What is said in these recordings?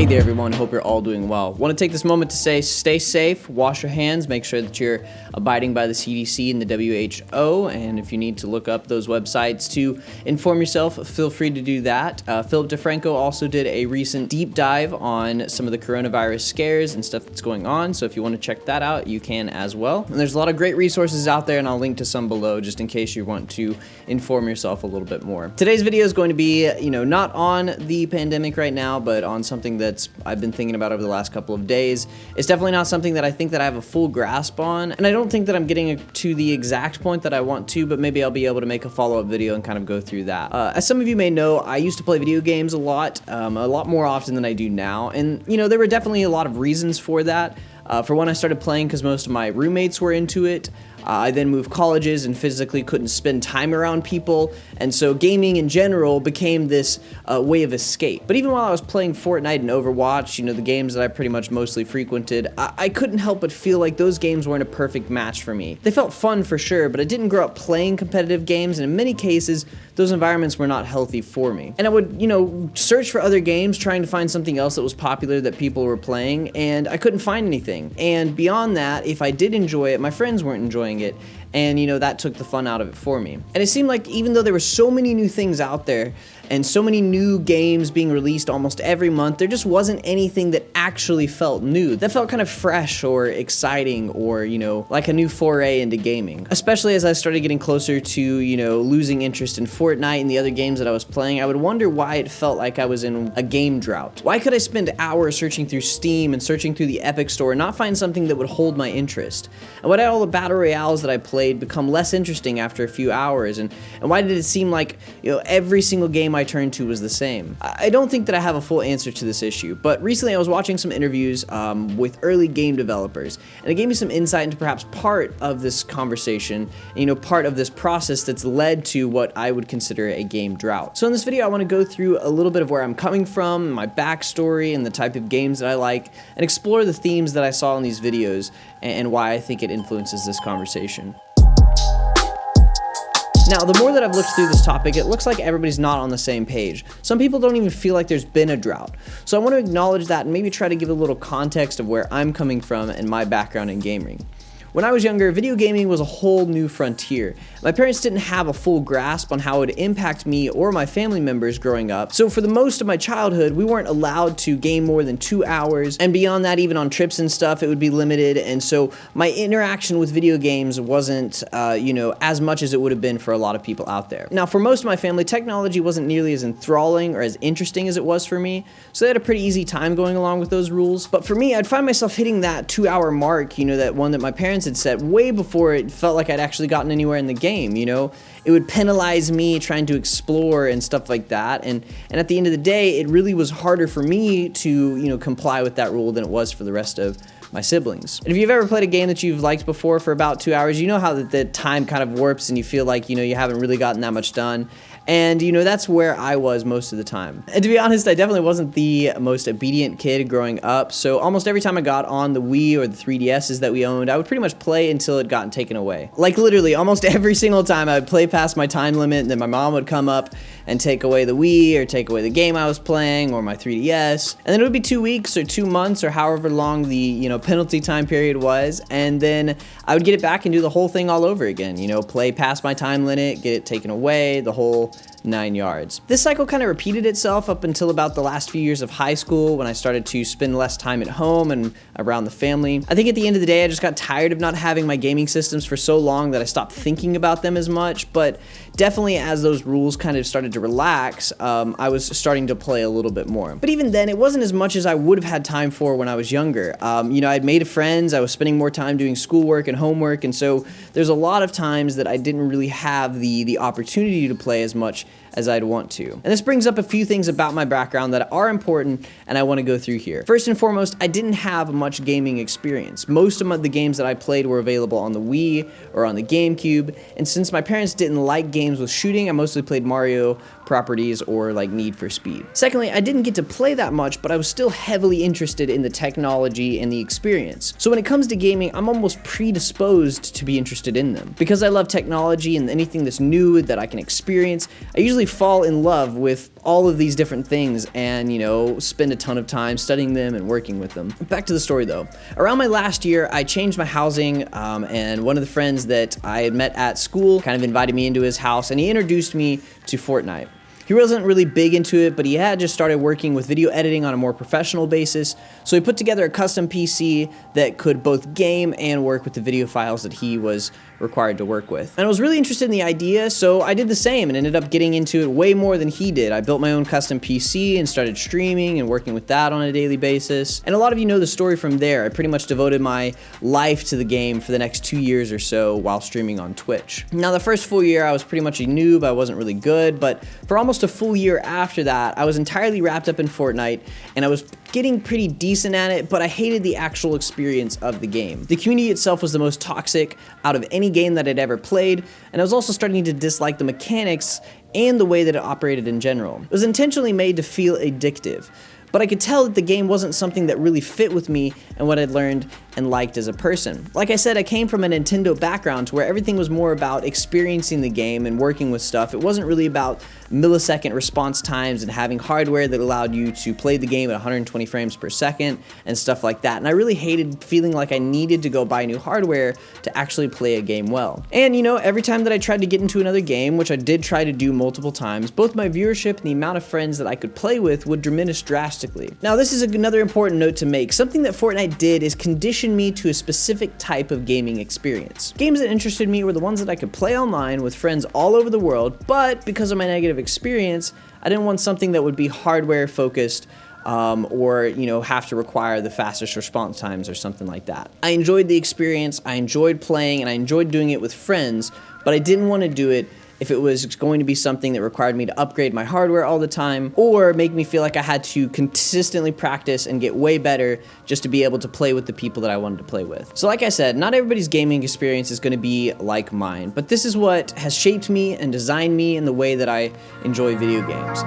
Hey there everyone, hope you're all doing well. Want to take this moment to say stay safe, wash your hands, make sure that you're abiding by the CDC and the WHO, and if you need to look up those websites to inform yourself, feel free to do that. Philip DeFranco also did a recent deep dive on some of the coronavirus scares and stuff that's going on, so if you want to check that out, you can as well. And there's a lot of great resources out there, and I'll link to some below just in case you want to inform yourself a little bit more. Today's video is going to be, not on the pandemic right now, but on something that I've been thinking about over the last couple of days. It's definitely not something that I think that I have a full grasp on, and I don't think that I'm getting to the exact point that I want to, but maybe I'll be able to make a follow-up video and kind of go through that. As some of you may know, I used to play video games a lot more often than I do now, and there were definitely a lot of reasons for that. For one, I started playing because most of my roommates were into it. I then moved colleges and physically couldn't spend time around people, and so gaming in general became this way of escape. But even while I was playing Fortnite and Overwatch, the games that I pretty much mostly frequented, I couldn't help but feel like those games weren't a perfect match for me. They felt fun for sure, but I didn't grow up playing competitive games, and in many cases, those environments were not healthy for me. And I would, search for other games, trying to find something else that was popular that people were playing, and I couldn't find anything. And beyond that, if I did enjoy it, my friends weren't enjoying it, and that took the fun out of it for me. And it seemed like even though there were so many new things out there and so many new games being released almost every month, there just wasn't anything that actually felt new, that felt kind of fresh or exciting or, like a new foray into gaming. Especially as I started getting closer to, losing interest in Fortnite and the other games that I was playing, I would wonder why it felt like I was in a game drought. Why could I spend hours searching through Steam and searching through the Epic Store and not find something that would hold my interest? And why did all the battle royales that I played become less interesting after a few hours? And why did it seem like, every single game I turned to was the same? I don't think that I have a full answer to this issue, but recently I was watching some interviews with early game developers, and it gave me some insight into perhaps part of this conversation, part of this process that's led to what I would consider a game drought. So in this video, I want to go through a little bit of where I'm coming from, my backstory, and the type of games that I like, and explore the themes that I saw in these videos and why I think it influences this conversation. Now, the more that I've looked through this topic, it looks like everybody's not on the same page. Some people don't even feel like there's been a drought. So I want to acknowledge that and maybe try to give a little context of where I'm coming from and my background in gaming. When I was younger, video gaming was a whole new frontier. My parents didn't have a full grasp on how it would impact me or my family members growing up, so for the most of my childhood, we weren't allowed to game more than 2 hours, and beyond that, even on trips and stuff, it would be limited, and so my interaction with video games wasn't, as much as it would have been for a lot of people out there. Now, for most of my family, technology wasn't nearly as enthralling or as interesting as it was for me, so they had a pretty easy time going along with those rules, but for me, I'd find myself hitting that 2-hour mark, that one that my parents had set way before it felt like I'd actually gotten anywhere in the game. It would penalize me trying to explore and stuff like that, and at the end of the day, it really was harder for me to comply with that rule than it was for the rest of my siblings. And if you've ever played a game that you've liked before for about 2 hours, you know how the time kind of warps and you feel like you haven't really gotten that much done. And that's where I was most of the time. And to be honest, I definitely wasn't the most obedient kid growing up, so almost every time I got on the Wii or the 3DSs that we owned, I would pretty much play until it got taken away. Like literally, almost every single time I would play past my time limit, and then my mom would come up and take away the Wii or take away the game I was playing or my 3DS. And then it would be 2 weeks or 2 months or however long the penalty time period was, and then I would get it back and do the whole thing all over again. Play past my time limit, get it taken away, the whole 9 yards. This cycle kind of repeated itself up until about the last few years of high school when I started to spend less time at home and around the family. I think at the end of the day, I just got tired of not having my gaming systems for so long that I stopped thinking about them as much, but definitely as those rules kind of started to relax, I was starting to play a little bit more. But even then, it wasn't as much as I would have had time for when I was younger. I'd made friends, I was spending more time doing schoolwork and homework, and so there's a lot of times that I didn't really have the opportunity to play as much as I'd want to. And this brings up a few things about my background that are important and I want to go through here. First and foremost, I didn't have much gaming experience. Most of the games that I played were available on the Wii or on the GameCube, and since my parents didn't like games with shooting, I mostly played Mario properties or like Need for Speed. Secondly, I didn't get to play that much, but I was still heavily interested in the technology and the experience. So when it comes to gaming, I'm almost predisposed to be interested in them. Because I love technology and anything that's new that I can experience, I usually fall in love with all of these different things and, you know, spend a ton of time studying them and working with them. Back to the story though. Around my last year, I changed my housing, and one of the friends that I had met at school kind of invited me into his house, and he introduced me to Fortnite. He wasn't really big into it, but he had just started working with video editing on a more professional basis, so he put together a custom PC that could both game and work with the video files that he was required to work with. And I was really interested in the idea, so I did the same and ended up getting into it way more than he did. I built my own custom PC and started streaming and working with that on a daily basis. And a lot of you know the story from there. I pretty much devoted my life to the game for the next 2 years or so while streaming on Twitch. Now, the first full year I was pretty much a noob. I wasn't really good, but for almost a full year after that, I was entirely wrapped up in Fortnite, and I was getting pretty decent at it, but I hated the actual experience of the game. The community itself was the most toxic out of any game that I'd ever played, and I was also starting to dislike the mechanics and the way that it operated in general. It was intentionally made to feel addictive, but I could tell that the game wasn't something that really fit with me and what I'd learned and liked as a person. Like I said, I came from a Nintendo background to where everything was more about experiencing the game and working with stuff. It wasn't really about millisecond response times and having hardware that allowed you to play the game at 120 frames per second and stuff like that. And I really hated feeling like I needed to go buy new hardware to actually play a game well. And you know, every time that I tried to get into another game, which I did try to do multiple times, both my viewership and the amount of friends that I could play with would diminish drastically. Now, this is another important note to make. Something that Fortnite did is condition me to a specific type of gaming experience. Games that interested me were the ones that I could play online with friends all over the world, but because of my negative experience, I didn't want something that would be hardware focused, or, you know, have to require the fastest response times or something like that. I enjoyed the experience, I enjoyed playing, and I enjoyed doing it with friends, but I didn't want to do it if it was going to be something that required me to upgrade my hardware all the time, or make me feel like I had to consistently practice and get way better just to be able to play with the people that I wanted to play with. So like I said, not everybody's gaming experience is going to be like mine, but this is what has shaped me and designed me in the way that I enjoy video games.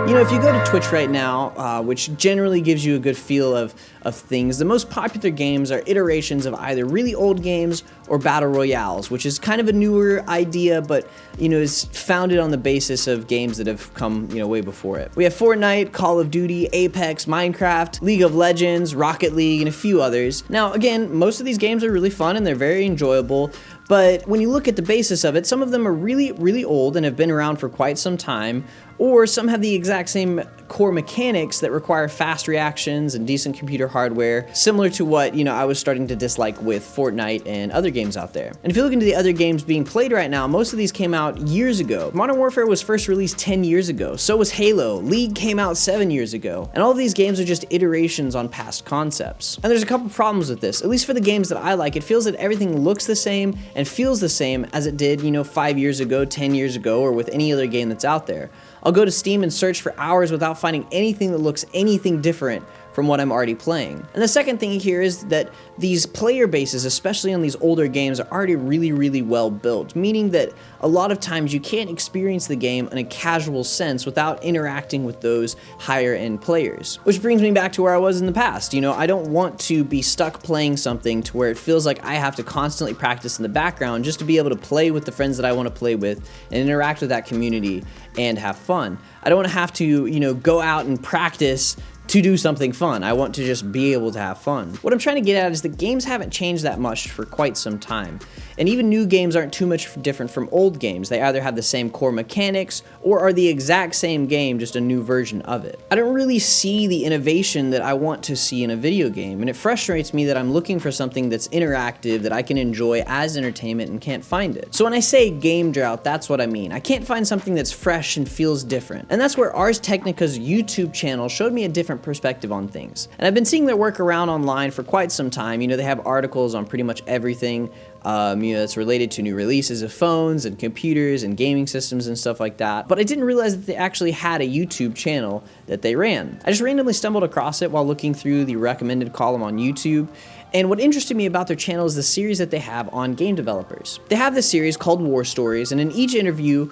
You know, if you go to Twitch right now, which generally gives you a good feel of things, the most popular games are iterations of either really old games or battle royales, which is kind of a newer idea, but, you know, is founded on the basis of games that have come, you know, way before it. We have Fortnite, Call of Duty, Apex, Minecraft, League of Legends, Rocket League, and a few others. Now, again, most of these games are really fun and they're very enjoyable, but when you look at the basis of it, some of them are really, really old and have been around for quite some time, or some have the exact same core mechanics that require fast reactions and decent computer hardware, similar to what, you know, I was starting to dislike with Fortnite and other games out there. And if you look into the other games being played right now, most of these came out years ago. Modern Warfare was first released 10 years ago, so was Halo. League came out 7 years ago. And all of these games are just iterations on past concepts. And there's a couple problems with this. At least for the games that I like, it feels that everything looks the same and feels the same as it did, you know, 5 years ago, 10 years ago, or with any other game that's out there. I'll go to Steam and search for hours without finding anything that looks anything different from what I'm already playing. And the second thing here is that these player bases, especially on these older games, are already really, really well built, meaning that a lot of times you can't experience the game in a casual sense without interacting with those higher end players. Which brings me back to where I was in the past. You know, I don't want to be stuck playing something to where it feels like I have to constantly practice in the background just to be able to play with the friends that I want to play with and interact with that community and have fun. I don't want to have to, you know, go out and practice to do something fun. I want to just be able to have fun. What I'm trying to get at is that games haven't changed that much for quite some time. And even new games aren't too much different from old games. They either have the same core mechanics or are the exact same game, just a new version of it. I don't really see the innovation that I want to see in a video game, and it frustrates me that I'm looking for something that's interactive that I can enjoy as entertainment and can't find it. So when I say game drought, that's what I mean. I can't find something that's fresh and feels different. And that's where Ars Technica's YouTube channel showed me a different perspective on things. And I've been seeing their work around online for quite some time. You know, they have articles on pretty much everything, you know, that's related to new releases of phones and computers and gaming systems and stuff like that. But I didn't realize that they actually had a YouTube channel that they ran. I just randomly stumbled across it while looking through the recommended column on YouTube. And what interested me about their channel is the series that they have on game developers. They have this series called War Stories, and in each interview,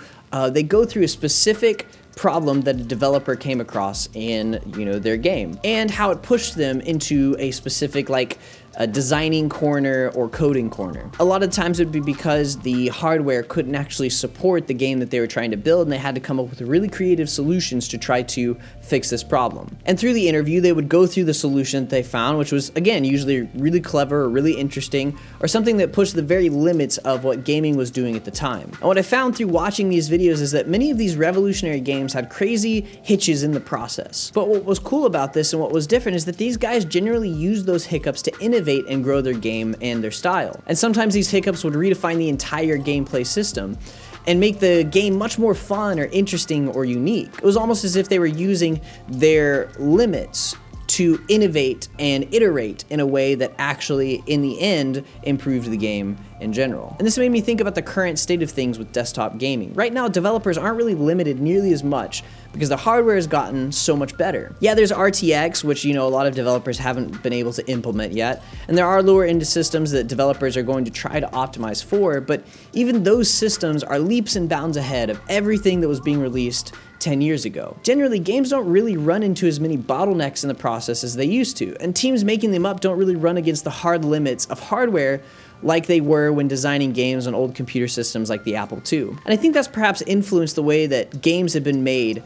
they go through a specific problem that a developer came across in, you know, their game and how it pushed them into a specific, like, a designing corner or coding corner. A lot of times it would be because the hardware couldn't actually support the game that they were trying to build, and they had to come up with really creative solutions to try to fix this problem. And through the interview, they would go through the solution that they found, which was, again, usually really clever or really interesting, or something that pushed the very limits of what gaming was doing at the time. And what I found through watching these videos is that many of these revolutionary games had crazy hitches in the process. But what was cool about this and what was different is that these guys generally used those hiccups to innovate and grow their game and their style. And sometimes these hiccups would redefine the entire gameplay system and make the game much more fun or interesting or unique. It was almost as if they were using their limits to innovate and iterate in a way that actually, in the end, improved the game in general. And this made me think about the current state of things with desktop gaming. Right now, developers aren't really limited nearly as much because the hardware has gotten so much better. Yeah, there's RTX, which, a lot of developers haven't been able to implement yet, and there are lower end systems that developers are going to try to optimize for, but even those systems are leaps and bounds ahead of everything that was being released 10 years ago. Generally, games don't really run into as many bottlenecks in the process as they used to, and teams making them up don't really run against the hard limits of hardware like they were when designing games on old computer systems like the Apple II. And I think that's perhaps influenced the way that games have been made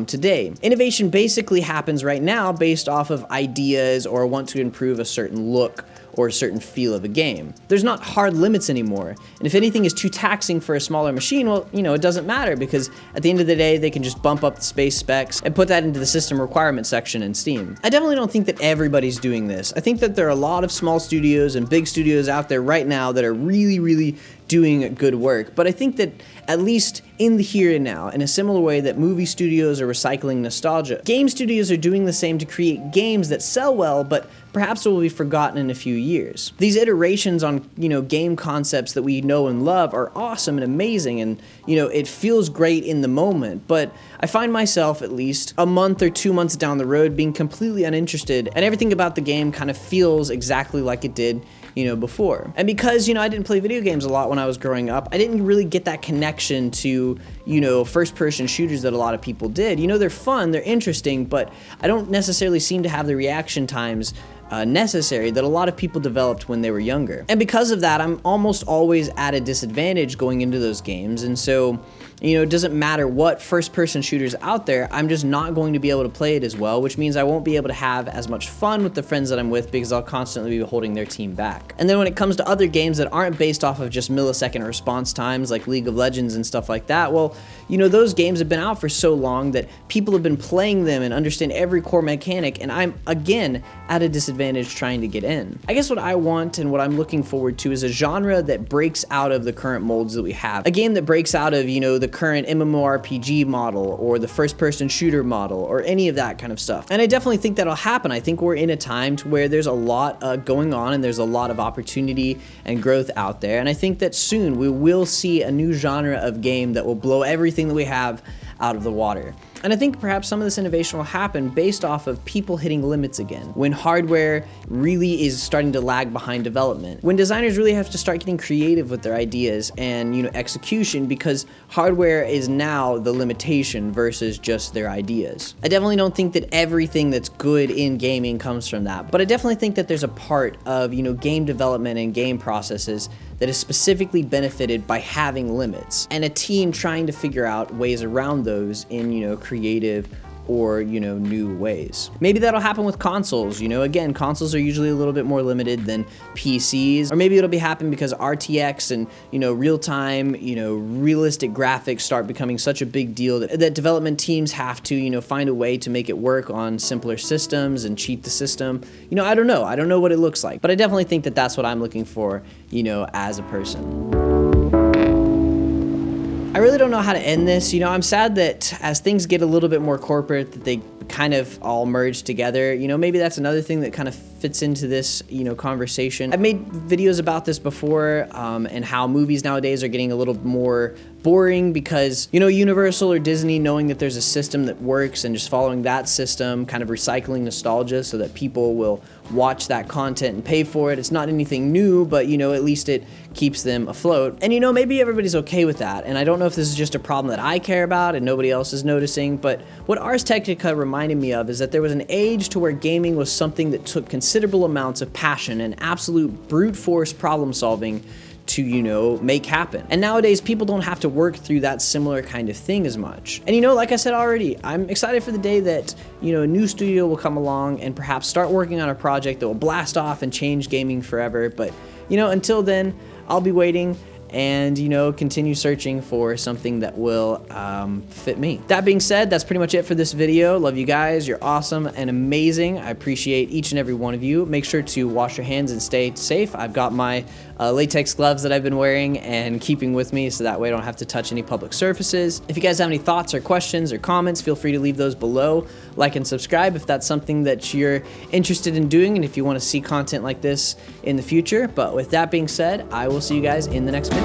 today. Innovation basically happens right now based off of ideas or want to improve a certain look or a certain feel of a game. There's not hard limits anymore, and if anything is too taxing for a smaller machine, well, it doesn't matter, because at the end of the day, they can just bump up the space specs and put that into the system requirement section in Steam. I definitely don't think that everybody's doing this. I think that there are a lot of small studios and big studios out there right now that are really doing good work, but I think that at least in the here and now, in a similar way that movie studios are recycling nostalgia, game studios are doing the same to create games that sell well, but perhaps will be forgotten in a few years. These iterations on, game concepts that we know and love are awesome and amazing, and, it feels great in the moment, but I find myself, at least, a month or 2 months down the road being completely uninterested, and everything about the game kind of feels exactly like it did before. And because, I didn't play video games a lot when I was growing up, I didn't really get that connection to, first-person shooters that a lot of people did. They're fun, they're interesting, but I don't necessarily seem to have the reaction times necessary that a lot of people developed when they were younger. And because of that, I'm almost always at a disadvantage going into those games, and so it doesn't matter what first-person shooters out there, I'm just not going to be able to play it as well, which means I won't be able to have as much fun with the friends that I'm with because I'll constantly be holding their team back. And then when it comes to other games that aren't based off of just millisecond response times like League of Legends and stuff like that, well, those games have been out for so long that people have been playing them and understand every core mechanic, and I'm, again, at a disadvantage trying to get in. I guess what I want and what I'm looking forward to is a genre that breaks out of the current molds that we have. A game that breaks out of, the current MMORPG model or the first-person shooter model or any of that kind of stuff. And I definitely think that'll happen. I think we're in a time to where there's a lot going on and there's a lot of opportunity and growth out there. And I think that soon we will see a new genre of game that will blow everything that we have out of the water. And I think perhaps some of this innovation will happen based off of people hitting limits again, when hardware really is starting to lag behind development, when designers really have to start getting creative with their ideas and execution, because hardware is now the limitation versus just their ideas. I definitely don't think that everything that's good in gaming comes from that, but I definitely think that there's a part of game development and game processes that is specifically benefited by having limits, and a team trying to figure out ways around those in creative or new ways. Maybe that'll happen with consoles. Again, consoles are usually a little bit more limited than PCs, or maybe it'll be happening because RTX and real-time realistic graphics start becoming such a big deal that development teams have to find a way to make it work on simpler systems and cheat the system. I don't know what it looks like, but I definitely think that that's what I'm looking for as a person. I really don't know how to end this. I'm sad that as things get a little bit more corporate, that they kind of all merge together. Maybe that's another thing that kind of fits into this, conversation. I've made videos about this before, and how movies nowadays are getting a little more boring because, Universal or Disney, knowing that there's a system that works and just following that system, kind of recycling nostalgia so that people will watch that content and pay for it. It's not anything new, but, at least it keeps them afloat. And, maybe everybody's okay with that. And I don't know if this is just a problem that I care about and nobody else is noticing, but what Ars Technica reminded me of is that there was an age to where gaming was something that took consistency considerable amounts of passion and absolute brute force problem solving to, you know, make happen. And nowadays, people don't have to work through that similar kind of thing as much. And you know, like I said already, I'm excited for the day that, you know, a new studio will come along and perhaps start working on a project that will blast off and change gaming forever. But, you know, until then, I'll be waiting and, you know, continue searching for something that will fit me. That being said, that's pretty much it for this video. Love you guys. You're awesome and amazing. I appreciate each and every one of you. Make sure to wash your hands and stay safe. I've got my latex gloves that I've been wearing and keeping with me, so that way I don't have to touch any public surfaces. If you guys have any thoughts or questions or comments, feel free to leave those below. Like and subscribe if that's something that you're interested in doing and if you want to see content like this in the future. But with that being said, I will see you guys in the next video.